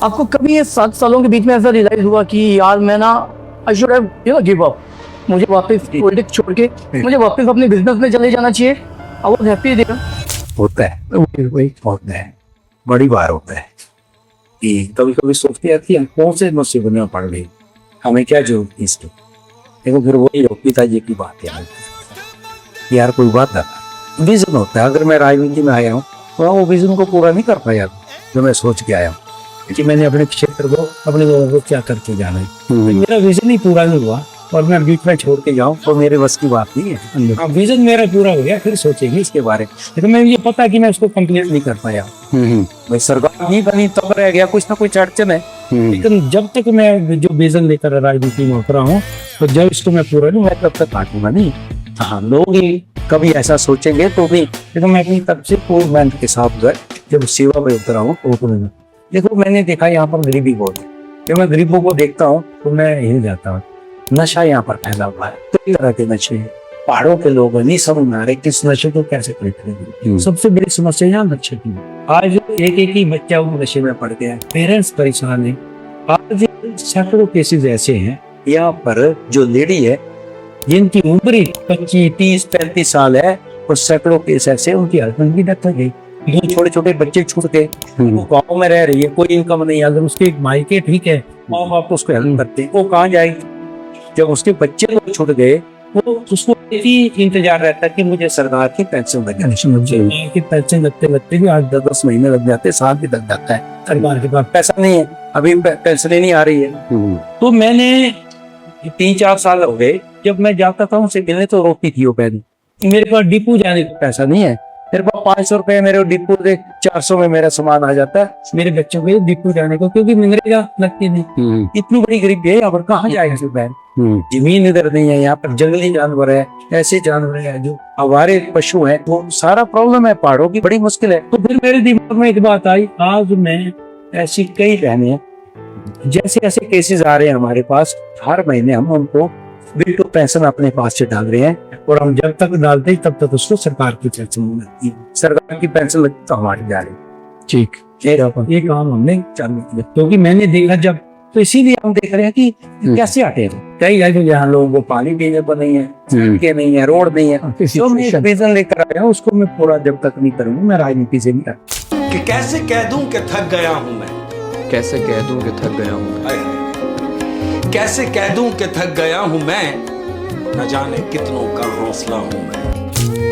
आपको कभी ये 7 सालों के बीच में ऐसा रियलाइज हुआ कि यार मैं ना I should have give up, मुझे वापस पॉलिटिक्स छोड़ के मुझे वापस अपने बिजनेस में चले जाना चाहिए? I was happy there. होता है, वही होता है, बड़ी बार होता है कि कभी कभी सोचते हैं कि हम कौन से मुसीबत में पड़ गए, हमें क्या जरूरत थी इसकी। देखो फिर वही पिताजी की बात है यार, कोई बात ना, विजन होता है। अगर मैं राजनीति में आया हूँ तो वो विजन को पूरा नहीं कर पाया जो मैं सोच के आया हूँ कि मैंने अपने क्षेत्र को, अपने लोगों को क्या करके जाना है। मेरा विजन ही पूरा नहीं हुआ और मैं बीच में छोड़ के जाऊँ तो मेरे बस की बात नहीं है। हाँ, विजन मेरा पूरा हो गया फिर सोचेंगे इसके बारे में, लेकिन मैं ये पता कि मैं उसको कंप्लीट नहीं कर पाया। भाई सरकार नहीं बनी तब रह गया, कुछ ना कुछ अड़चन है। लेकिन जब तक मैं जो विजन लेकर राजनीति में उतरा हूँ तो जब इसको मैं पूरा नहीं, मैं तब तक काटूंगा नहीं। हाँ, लोग ही कभी ऐसा सोचेंगे तो भी, लेकिन मैं अपनी तरफ से पूर्ण मेहनत के साथ जो है जब सेवा में उतरा हूँ तो उतरूंगा। देखो मैंने देखा यहाँ पर गरीबी बहुत है, जब मैं गरीबों को देखता हूँ तो मैं हिल जाता हूँ। नशा यहाँ पर फैला हुआ है, कई तरह के नशे हैं। पहाड़ों के लोग नहीं समझ में आ रहे किस नशे को कैसे करेंगे। सबसे बड़ी समस्या यहाँ नशे की है। आज एक ही बच्चा वो नशे में पड़ गया है, पेरेंट्स परेशान है। आज सैकड़ों केसेस ऐसे हैं यहाँ पर जो लेडी है जिनकी उम्र 25, 30, 35 साल है और सैकड़ों केस ऐसे उनकी हस्बैंड की डेथ हो गई। दो छोटे छोटे बच्चे छूट के वो गाँव में रह रही है, कोई इनकम नहीं। अगर उसके मायके ठीक है, माँ बाप तो उसको हेल्प करते हैं, वो कहाँ जाएगी? जब उसके बच्चे लोग छूट गए वो उसको एक ही इंतजार रहता है कि मुझे सरकार की पेंशन लग जाए। कि पेंशन लगते लगते भी 8-10 महीने लग जाते हैं, साल भी लग जाता है। सरकार के पास पैसा नहीं है, अभी पेंशन नहीं आ रही है। तो मैंने 3-4 साल हो गए, जब मैं जाता था उनसे मिलने तो रोती थी वो पहले। मेरे पास डिपो जाने का पैसा नहीं है, मेरे पास 500 रुपए मेरे डिपो से 400 में मेरा सामान आ जाता है मेरे बच्चों के डिपो जाने को, क्योंकि मनरेगा लगती नहीं। इतनी बड़ी गरीबी है यहाँ पर, कहाँ जाएगा फिर बहन? जमीन इधर नहीं है, यहाँ पर जंगली जानवर है, ऐसे जानवर है जो हमारे पशु हैं, तो सारा प्रॉब्लम है, पहाड़ों की बड़ी मुश्किल है। तो फिर मेरे दिमाग में एक बात आई, आज मैं ऐसी कई बहनें जैसे ऐसे केसेस आ रहे हैं हमारे पास, हर महीने हम उनको बिल्कुल पेंशन अपने पास से डाल रहे हैं और हम जब तक डालते तब तक उसको सरकार की पेंशन लगती है। सरकार की पेंशन लगती तो हमारी जा रही। ठीक, ये काम हमने चालू किया क्योंकि मैंने देखा जब, तो इसीलिए हम देख रहे हैं कि कैसे आते हैं। कई जगह जहाँ लोगों को पानी पीने को नहीं है, सड़कें नहीं है, रोड नहीं है, जो मैं विजन लेकर आया हूँ उसको मैं पूरा जब तक नहीं करूँगा मैं राजनीति से नहीं करूँगा। कि कैसे कह दूं कि थक गया हूं मैं, कैसे कह दूं कि थक गया हूं, कैसे कह दूं कि थक गया हूं मैं, न जाने कितनों का हौसला हूं मैं।